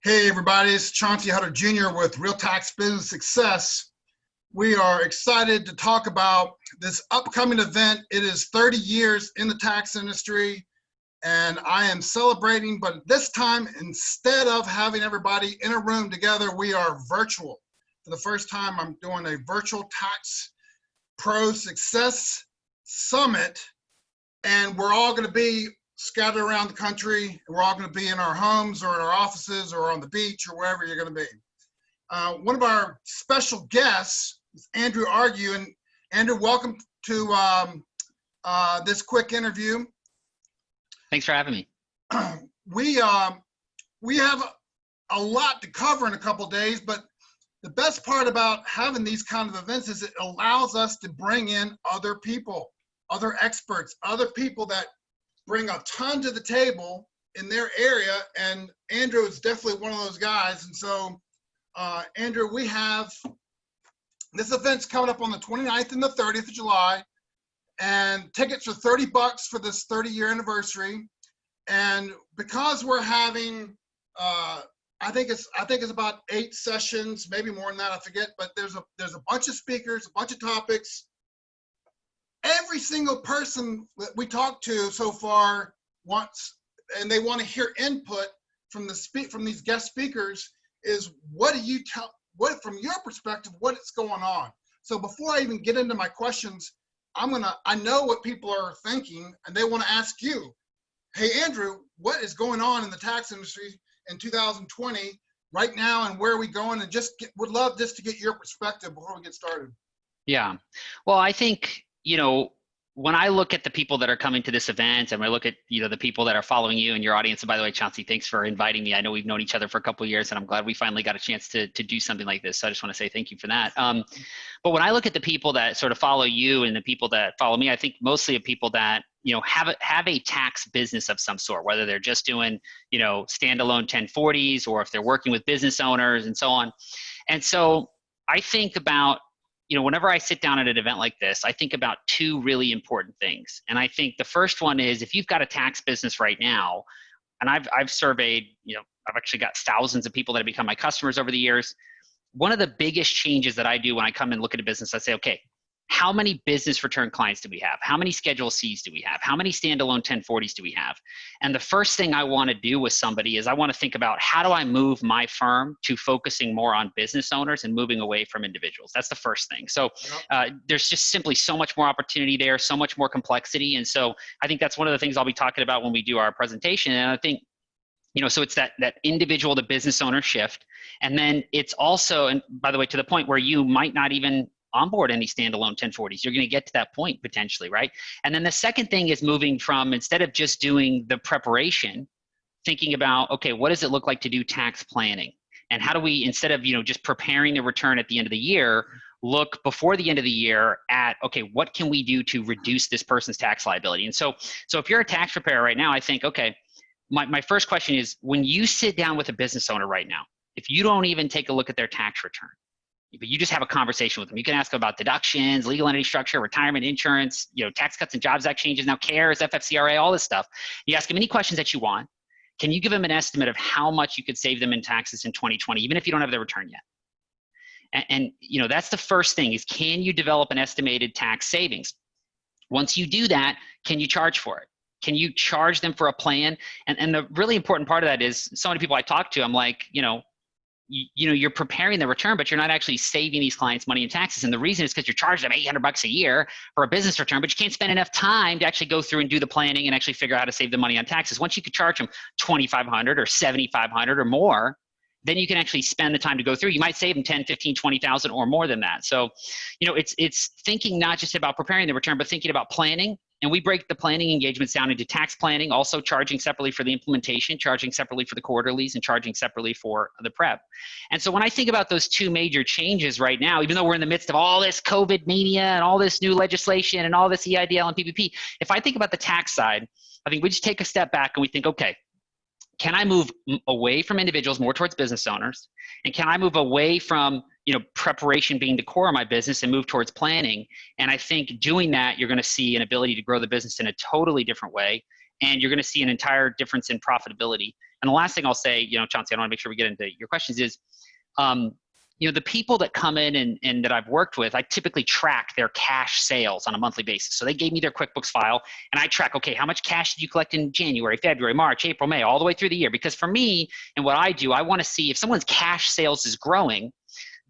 Hey everybody, it's Chauncey Jr. with Real Tax Business Success. We are excited to talk about this upcoming event. It is 30 years in the tax industry, and I am celebrating, but this time, instead of having everybody in a room together, we are virtual. For the first time, I'm doing a virtual Tax Pro Success Summit, and we're all going to be scattered around the country. We're all going to be in our homes or in our offices or on the beach or wherever you're going to be. One of our special guests is Andrew Argue. And Andrew, welcome to this quick interview. Thanks for having me. We have a lot to cover in a couple of days, but the best part about having these kind of events is it allows us to bring in other people, other experts, other people that bring a ton to the table in their area, and Andrew is definitely one of those guys. And so, Andrew, we have this event's coming up on the 29th and the 30th of July, and tickets are $30 for this 30-year anniversary. And because we're having, I think it's about 8 sessions, maybe more than that, I forget. But there's a bunch of speakers, a bunch of topics. Every single person that we talked to so far wants, and they want to hear input from these guest speakers, is what from your perspective, what is going on? So before I even get into my questions, I know what people are thinking, and they want to ask you, hey Andrew, what is going on in the tax industry in 2020 right now, and where are we going? And would love just to get your perspective before we get started. Yeah, well, I think, when I look at the people that are coming to this event, and when I look at, the people that are following you and your audience, and by the way, Chauncey, thanks for inviting me. I know we've known each other for a couple of years, and I'm glad we finally got a chance to do something like this. So I just want to say thank you for that. But when I look at the people that sort of follow you and the people that follow me, I think mostly of people that, have a tax business of some sort, whether they're just doing, standalone 1040s, or if they're working with business owners and so on. And so I think about, whenever I sit down at an event like this, I think about 2 really important things. And I think the first one is, if you've got a tax business right now, and I've surveyed, I've actually got thousands of people that have become my customers over the years. One of the biggest changes that I do when I come and look at a business, I say, okay, how many business return clients do we have? How many Schedule Cs do we have? How many standalone 1040s do we have? And the first thing I want to do with somebody is I want to think about, how do I move my firm to focusing more on business owners and moving away from individuals? That's the first thing. So there's just simply so much more opportunity there, so much more complexity. And so I think that's one of the things I'll be talking about when we do our presentation. And I think, so it's that individual to business owner shift. And then it's also, and by the way, to the point where you might not even onboard any standalone 1040s. You're going to get to that point potentially, right? And then the second thing is moving from, instead of just doing the preparation, thinking about, okay, what does it look like to do tax planning? And how do we, instead of, just preparing the return at the end of the year, look before the end of the year at, okay, what can we do to reduce this person's tax liability? And so if you're a tax preparer right now, I think, okay, my first question is, when you sit down with a business owner right now, if you don't even take a look at their tax return, but you just have a conversation with them. You can ask them about deductions, legal entity structure, retirement, insurance, Tax Cuts and Jobs Act changes, now CARES, FFCRA, all this stuff. You ask them any questions that you want. Can you give them an estimate of how much you could save them in taxes in 2020, even if you don't have their return yet? And that's the first thing, is, can you develop an estimated tax savings? Once you do that, can you charge for it? Can you charge them for a plan? And the really important part of that is, so many people I talk to, I'm like, you're preparing the return, but you're not actually saving these clients money in taxes. And the reason is because you're charging them $800 a year for a business return, but you can't spend enough time to actually go through and do the planning and actually figure out how to save the money on taxes. Once you could charge them $2,500 or $7,500 or more, then you can actually spend the time to go through. You might save them 10, 15, 20,000 or more than that. So, it's thinking not just about preparing the return, but thinking about planning. And we break the planning engagements down into tax planning, also charging separately for the implementation, charging separately for the quarterlies, and charging separately for the prep. And so when I think about those 2 major changes right now, even though we're in the midst of all this COVID mania and all this new legislation and all this EIDL and PPP, if I think about the tax side, I think we just take a step back and we think, okay, can I move away from individuals more towards business owners? And can I move away from, preparation being the core of my business and move towards planning? And I think doing that, you're going to see an ability to grow the business in a totally different way. and you're going to see an entire difference in profitability. And the last thing I'll say, Chauncey, I want to make sure we get into your questions is, the people that come in and that I've worked with, I typically track their cash sales on a monthly basis. So they gave me their QuickBooks file, and I track, okay, how much cash did you collect in January, February, March, April, May, all the way through the year? Because for me and what I do, I want to see if someone's cash sales is growing,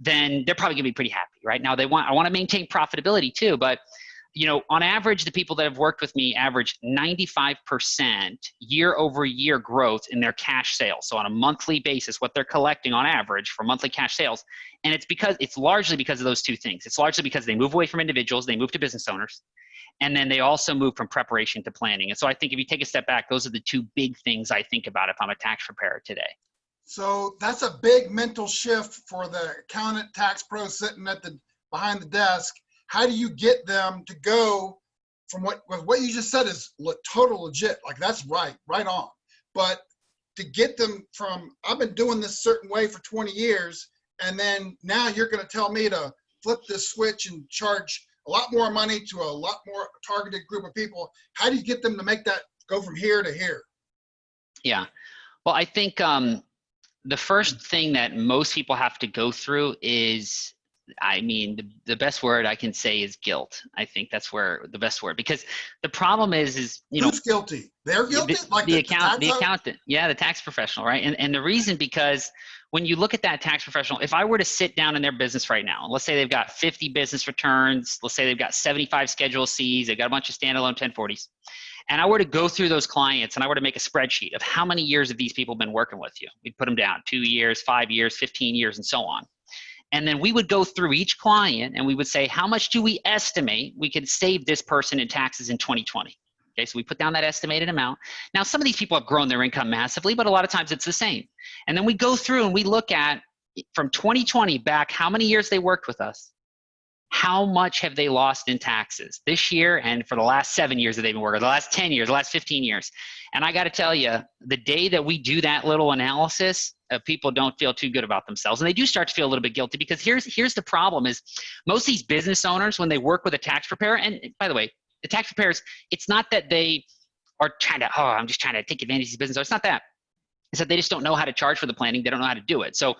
then they're probably going to be pretty happy, right? Now I want to maintain profitability too, but on average, the people that have worked with me average 95% year-over-year growth in their cash sales. So on a monthly basis, what they're collecting on average for monthly cash sales. And it's largely because of those two things. It's largely because they move away from individuals, they move to business owners, and then they also move from preparation to planning. And so I think if you take a step back, those are the two big things I think about if I'm a tax preparer today. So that's a big mental shift for the accountant, tax pro sitting behind the desk. How do you get them to go from what you just said is total legit, like that's right on. But to get them from, I've been doing this certain way for 20 years, and then now you're going to tell me to flip this switch and charge a lot more money to a lot more targeted group of people. How do you get them to make that go from here to here? Yeah, well, I think the first thing that most people have to go through is, the best word I can say is guilt. I think that's where the best word, because the problem is who's guilty? They're guilty? The accountant, yeah, the tax professional, right? And the reason, because when you look at that tax professional, if I were to sit down in their business right now, let's say they've got 50 business returns, let's say they've got 75 Schedule Cs, they've got a bunch of standalone 1040s, and I were to go through those clients and I were to make a spreadsheet of how many years have these people been working with you. We'd put them down, 2 years, 5 years, 15 years, and so on. And then we would go through each client and we would say, how much do we estimate we could save this person in taxes in 2020? Okay, so we put down that estimated amount. Now, some of these people have grown their income massively, but a lot of times it's the same. And then we go through and we look at, from 2020 back, how many years they worked with us, how much have they lost in taxes this year and for the last 7 years that they've been working, the last 10 years, the last 15 years. And I got to tell you, the day that we do that little analysis, people don't feel too good about themselves. And they do start to feel a little bit guilty, because here's the problem is most of these business owners, when they work with a tax preparer, and by the way, the tax preparers, it's not that they are trying to, I'm just trying to take advantage of these business owners. It's not that. It's that they just don't know how to charge for the planning. They don't know how to do it. So,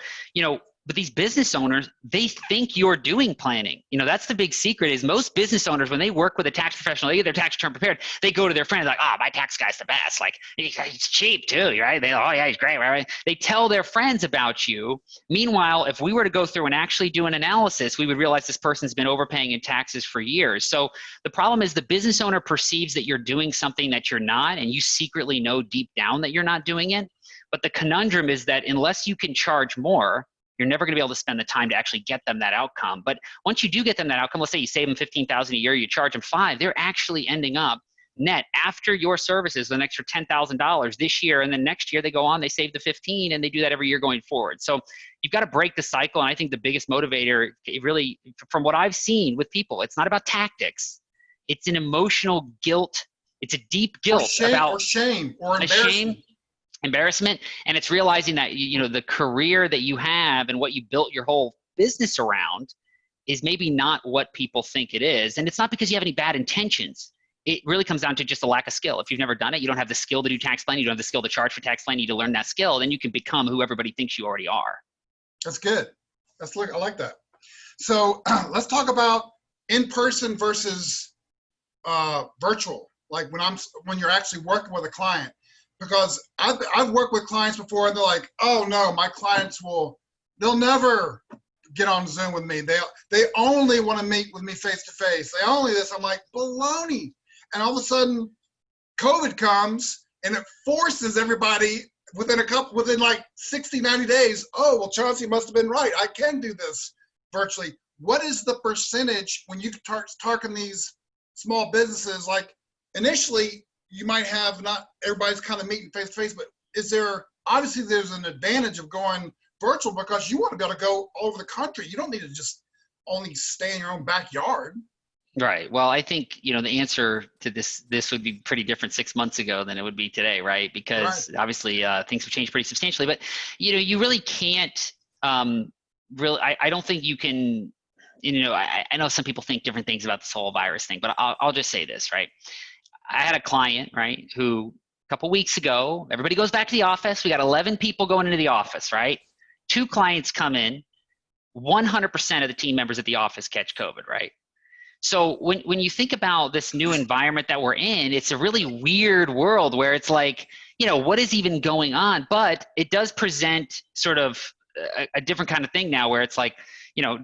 but these business owners, they think you're doing planning. That's the big secret, is most business owners, when they work with a tax professional, they get their tax return prepared, they go to their friends like, my tax guy's the best. Like, he's cheap too, right? They, yeah, he's great, right? They tell their friends about you. Meanwhile, if we were to go through and actually do an analysis, we would realize this person's been overpaying in taxes for years. So the problem is the business owner perceives that you're doing something that you're not, and you secretly know deep down that you're not doing it. But the conundrum is that unless you can charge more, you're never going to be able to spend the time to actually get them that outcome. But once you do get them that outcome, let's say you save them $15,000 a year, you charge them $5,000, they're actually ending up net after your services an extra $10,000 this year, and then next year they go on, they save the $15,000, and they do that every year going forward. So you've got to break the cycle. And I think the biggest motivator, really, from what I've seen with people, it's not about tactics. It's an emotional guilt. It's a deep guilt or shame or embarrassment. Embarrassment, and it's realizing that the career that you have and what you built your whole business around is maybe not what people think it is. And it's not because you have any bad intentions. It really comes down to just a lack of skill. If you've never done it, you don't have the skill to do tax planning, you don't have the skill to charge for tax planning, you need to learn that skill, then you can become who everybody thinks you already are. That's good. I like that. So let's talk about in-person versus virtual, like when you're actually working with a client. Because I've worked with clients before, and they're like, oh no, my clients they'll never get on Zoom with me. They only want to meet with me face to face. They only this. I'm like, baloney. And all of a sudden, COVID comes and it forces everybody within like 60, 90 days. Oh, well, Chauncey must have been right. I can do this virtually. What is the percentage when you target these small businesses? Like initially, you might have not everybody's kind of meeting face to face, but obviously there's an advantage of going virtual because you want to be able to go all over the country. You don't need to just only stay in your own backyard. Right. Well, I think, the answer to this would be pretty different 6 months ago than it would be today, right? Because obviously things have changed pretty substantially, but you really can't I don't think you can, I know some people think different things about this whole virus thing, but I'll just say this, right? I had a client, right, who couple weeks ago, everybody goes back to the office. We got 11 people going into the office, right? 2 clients come in, 100% of the team members at the office catch COVID, right? So when you think about this new environment that we're in, it's a really weird world where it's like, what is even going on? But it does present sort of a different kind of thing now where it's like,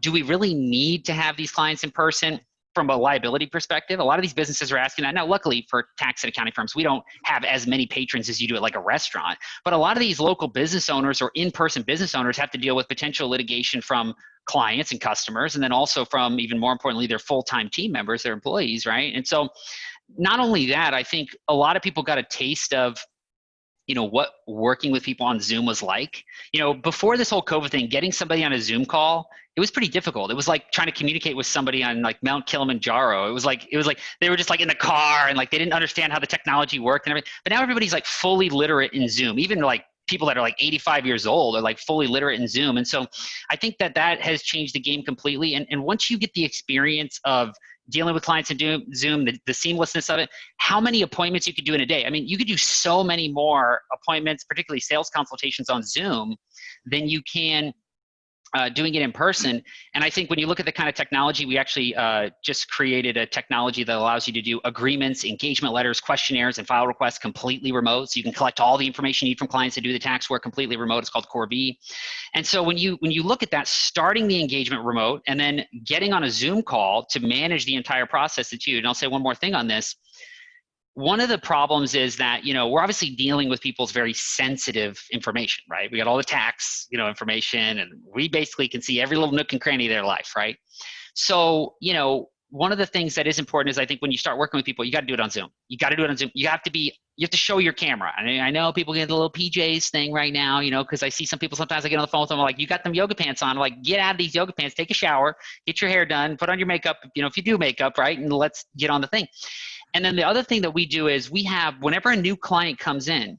do we really need to have these clients in person? From a liability perspective, a lot of these businesses are asking that. Now, luckily for tax and accounting firms, we don't have as many patrons as you do at like a restaurant. But a lot of these local business owners or in-person business owners have to deal with potential litigation from clients and customers, and then also from, even more importantly, their full-time team members, their employees, right? And so not only that, I think a lot of people got a taste of what working with people on Zoom was like. Before this whole COVID thing, getting somebody on a Zoom call, it was pretty difficult. It was like trying to communicate with somebody on like Mount Kilimanjaro. It was like they were just like in the car and like they didn't understand how the technology worked and everything. But now everybody's like fully literate in Zoom. Even like people that are like 85 years old are like fully literate in Zoom. And so I think that has changed the game completely. And once you get the experience of dealing with clients in Zoom, the seamlessness of it, how many appointments you could do in a day. I mean, you could do so many more appointments, particularly sales consultations on Zoom, than you can doing it in person. And I think when you look at the kind of technology, we actually just created a technology that allows you to do agreements, engagement letters, questionnaires, and file requests completely remote. So you can collect all the information you need from clients to do the tax work completely remote. It's called Core B. And so when you look at that, starting the engagement remote and then getting on a Zoom call to manage the entire process, it's you. And I'll say one more thing on this. One of the problems is that, we're obviously dealing with people's very sensitive information, right? We got all the tax, information, and we basically can see every little nook and cranny of their life, right? So, one of the things that is important is I think when you start working with people, you got to do it on Zoom. You got to do it on Zoom. You have to show your camera. I mean, I know people get the little PJs thing right now, because I see some people sometimes I get on the phone with them, I'm like, you got them yoga pants on. I'm like, get out of these yoga pants, take a shower, get your hair done, put on your makeup, if you do makeup, right? And let's get on the thing. And then the other thing that we do is we have, whenever a new client comes in,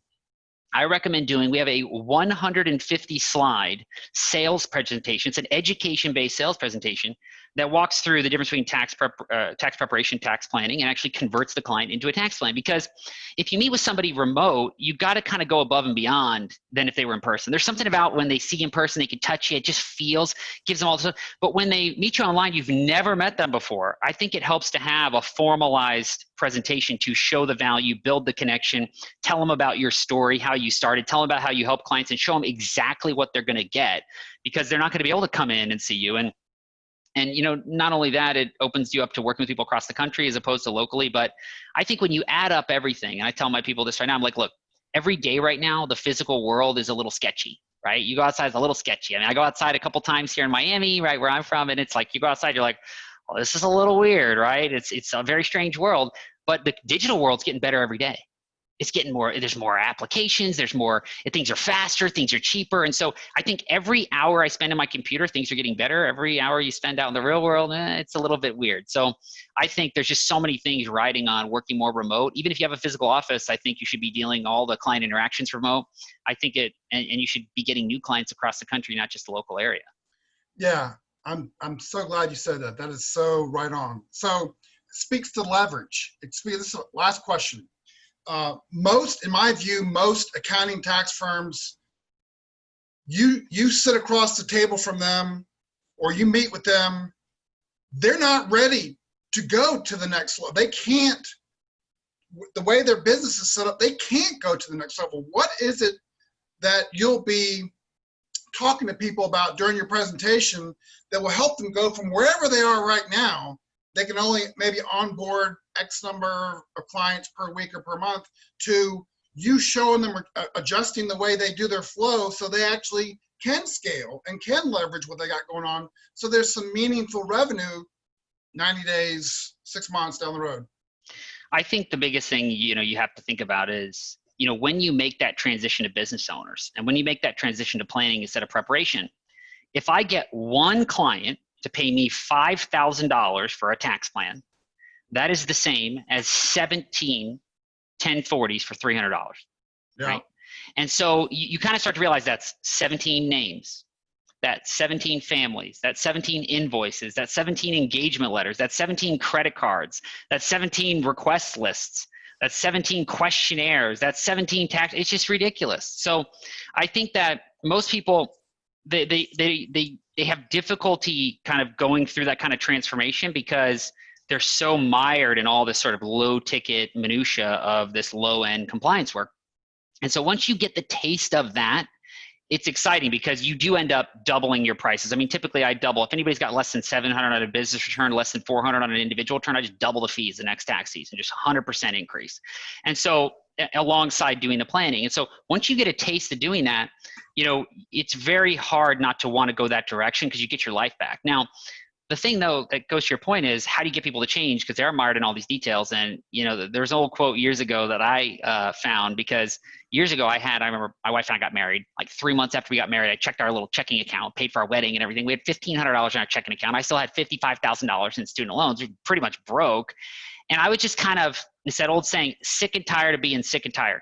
I recommend we have a 150 slide sales presentation. It's an education-based sales presentation that walks through the difference between tax preparation, tax planning, and actually converts the client into a tax plan. Because if you meet with somebody remote, you've got to kind of go above and beyond than if they were in person. There's something about when they see you in person, they can touch you, it just gives them all this stuff. But when they meet you online, you've never met them before. I think it helps to have a formalized presentation to show the value, build the connection, tell them about your story, how you started, tell them about how you help clients, and show them exactly what they're going to get, because they're not going to be able to come in and see you. And not only that, it opens you up to working with people across the country as opposed to locally. But I think when you add up everything, and I tell my people this right now, I'm like, look, every day right now, the physical world is a little sketchy, right? You go outside, it's a little sketchy. I mean, I go outside a couple times here in Miami, right, where I'm from, and it's like, you go outside, you're like, well, this is a little weird, right? It's a very strange world, but the digital world's getting better every day. It's getting more, there's more applications, things are faster, things are cheaper. And so I think every hour I spend on my computer, things are getting better. Every hour you spend out in the real world, it's a little bit weird. So I think there's just so many things riding on working more remote. Even if you have a physical office, I think you should be dealing all the client interactions remote. I think and you should be getting new clients across the country, not just the local area. Yeah, I'm so glad you said that. That is so right on. So it speaks to leverage. This is the last question. In my view, most accounting tax firms, you sit across the table from them or you meet with them, they're not ready to go to the next level. They can't, the way their business is set up, they can't go to the next level. What is it that you'll be talking to people about during your presentation that will help them go from wherever they are right now? They can only maybe onboard X number of clients per week or per month, to you showing them adjusting the way they do their flow so they actually can scale and can leverage what they got going on. So there's some meaningful revenue 90 days, 6 months down the road. I think the biggest thing, you have to think about is, when you make that transition to business owners and when you make that transition to planning instead of preparation, if I get one client to pay me $5,000 for a tax plan, that is the same as 17 1040s for $300, Yeah. right? And so you kind of start to realize that's 17 names, that's 17 families, that's 17 invoices, that's 17 engagement letters, that's 17 credit cards, that's 17 request lists. That's 17 questionnaires. That's 17 tax. It's just ridiculous. So I think that most people, they have difficulty kind of going through that kind of transformation because they're so mired in all this sort of low ticket minutia of this low end compliance work. And so once you get the taste of that, it's exciting because you do end up doubling your prices. I mean, typically I double. If anybody's got less than 700 on a business return, less than 400 on an individual return, I just double the fees the next tax season, just 100% increase. And so alongside doing the planning. And so once you get a taste of doing that, you know, it's very hard not to want to go that direction because you get your life back. Now, the thing though that goes to your point is how do you get people to change because they're mired in all these details. And you know, there's an old quote years ago that I found because years ago I remember my wife and I got married. Like 3 months after we got married, I checked our little checking account, paid for our wedding and everything. We had $1,500 in our checking account. I still had $55,000 in student loans. We were pretty much broke. And I was just kind of, it's that old saying, sick and tired of being sick and tired.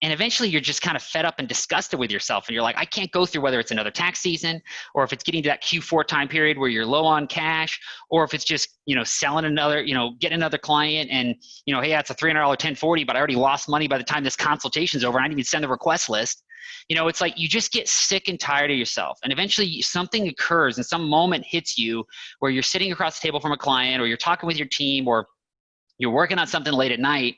And eventually you're just kind of fed up and disgusted with yourself. And you're like, I can't go through whether it's another tax season or if it's getting to that Q4 time period where you're low on cash, or if it's just, you know, selling another, you know, getting another client and, you know, hey, it's a $300 1040, but I already lost money by the time this consultation's over. I didn't even send the request list. You know, it's like you just get sick and tired of yourself. And eventually something occurs and some moment hits you where you're sitting across the table from a client or you're talking with your team or you're working on something late at night.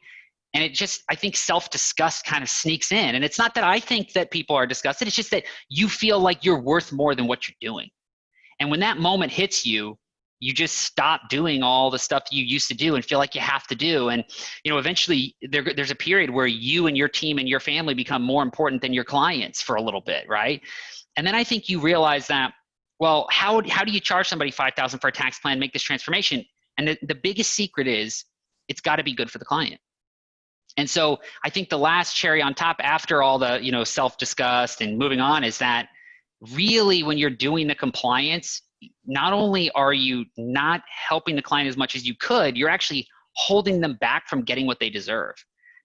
And it just, I think self-disgust kind of sneaks in. And it's not that I think that people are disgusted. It's just that you feel like you're worth more than what you're doing. And when that moment hits you, you just stop doing all the stuff you used to do and feel like you have to do. And, you know, eventually there's a period where you and your team and your family become more important than your clients for a little bit, right? And then I think you realize that, well, how do you charge somebody $5,000 for a tax plan, make this transformation? And the biggest secret is it's got to be good for the client. And so I think the last cherry on top after all the, you know, self-disgust and moving on is that really when you're doing the compliance, not only are you not helping the client as much as you could, you're actually holding them back from getting what they deserve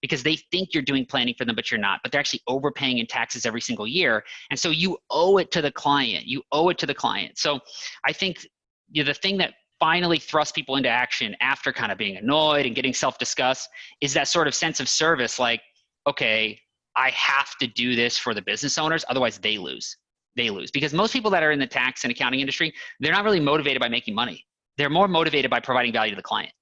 because they think you're doing planning for them, but you're not. But they're actually overpaying in taxes every single year. And so you owe it to the client. You owe it to the client. So I think, you know, the thing that finally thrust people into action after kind of being annoyed and getting self-disgust is that sort of sense of service, like, okay, I have to do this for the business owners, otherwise they lose. They lose. Because most people that are in the tax and accounting industry, they're not really motivated by making money. They're more motivated by providing value to the client.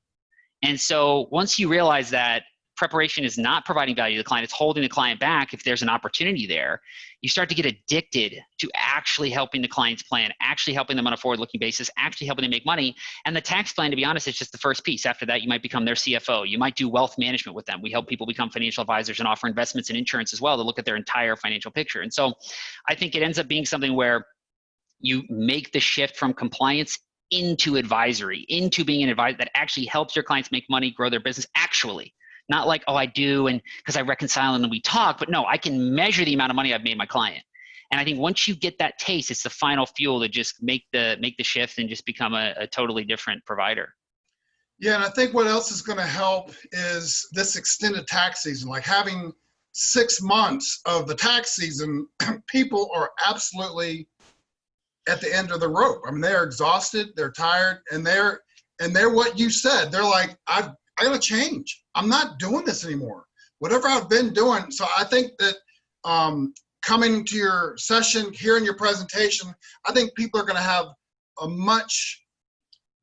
And so once you realize that preparation is not providing value to the client, it's holding the client back if there's an opportunity there, you start to get addicted to actually helping the clients plan, actually helping them on a forward-looking basis, actually helping them make money. And the tax plan, to be honest, is just the first piece. After that, you might become their CFO. You might do wealth management with them. We help people become financial advisors and offer investments and insurance as well to look at their entire financial picture. And so I think it ends up being something where you make the shift from compliance into advisory, into being an advisor that actually helps your clients make money, grow their business actually. Not like, oh, I do, and because I reconcile and then we talk, but no, I can measure the amount of money I've made my client. And I think once you get that taste, it's the final fuel to just make the shift and just become a totally different provider. Yeah, and I think what else is going to help is this extended tax season. Like having 6 months of the tax season, people are absolutely at the end of the rope. I mean, they're exhausted, they're tired, and they're what you said. They're like, I gotta change. I'm not doing this anymore. Whatever I've been doing. So I think that coming to your session, hearing your presentation, I think people are gonna have a much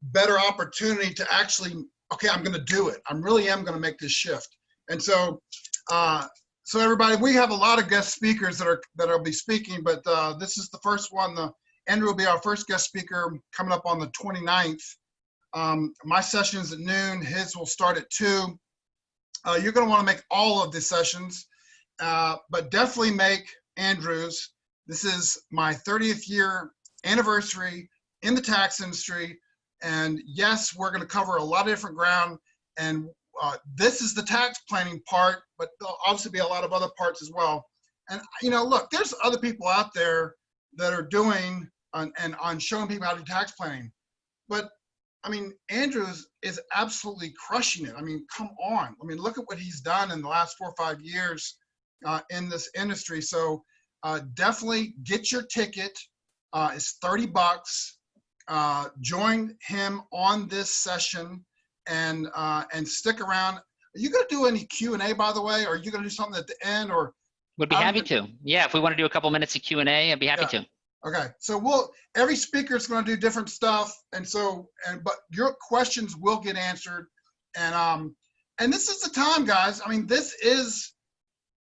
better opportunity to actually, okay, I'm gonna do it. I really am gonna make this shift. And so, so everybody, we have a lot of guest speakers that'll be speaking, but this is the first one. Andrew will be our first guest speaker coming up on the 29th. My session's at noon. His will start at 2. You're going to want to make all of the sessions, but definitely make Andrew's. This is my 30th year anniversary in the tax industry. And yes, we're going to cover a lot of different ground. And this is the tax planning part, but there'll obviously be a lot of other parts as well. And, you know, look, there's other people out there that are doing on showing people how to do tax planning. But I mean, Andrew is absolutely crushing it. I mean, come on. I mean, look at what he's done in the last 4 or 5 years in this industry. So definitely get your ticket. It's $30. Join him on this session and stick around. Are you going to do any Q&A, by the way? Or are you going to do something at the end? Or Would be happy to. Yeah, if we want to do a couple minutes of Q&A, I'd be happy to. Okay, so every speaker is going to do different stuff, but your questions will get answered, and this is the time, guys. I mean, it's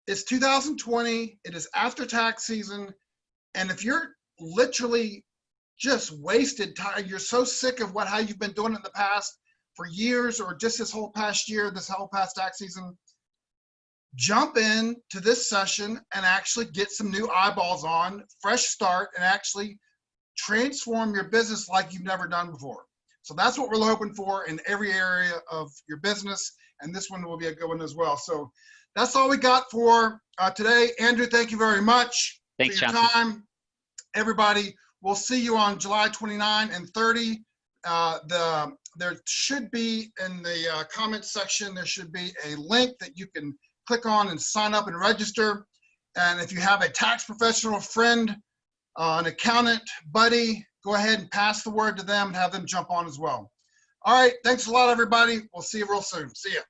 2020. It is after tax season, and if you're literally just wasted time, you're so sick of how you've been doing it in the past for years, or just this whole past year, this whole past tax season, jump in to this session and actually get some new eyeballs on, fresh start, and actually transform your business like you've never done before. So that's what we're hoping for in every area of your business, and this one will be a good one as well. So that's all we got for today. Andrew, thank you very much for your time. Everybody, we'll see you on July 29 and 30. There should be in the comments section, there should be a link that you can click on and sign up and register. And if you have a tax professional friend, an accountant buddy, go ahead and pass the word to them and have them jump on as well. All right, thanks a lot, everybody. We'll see you real soon. See ya.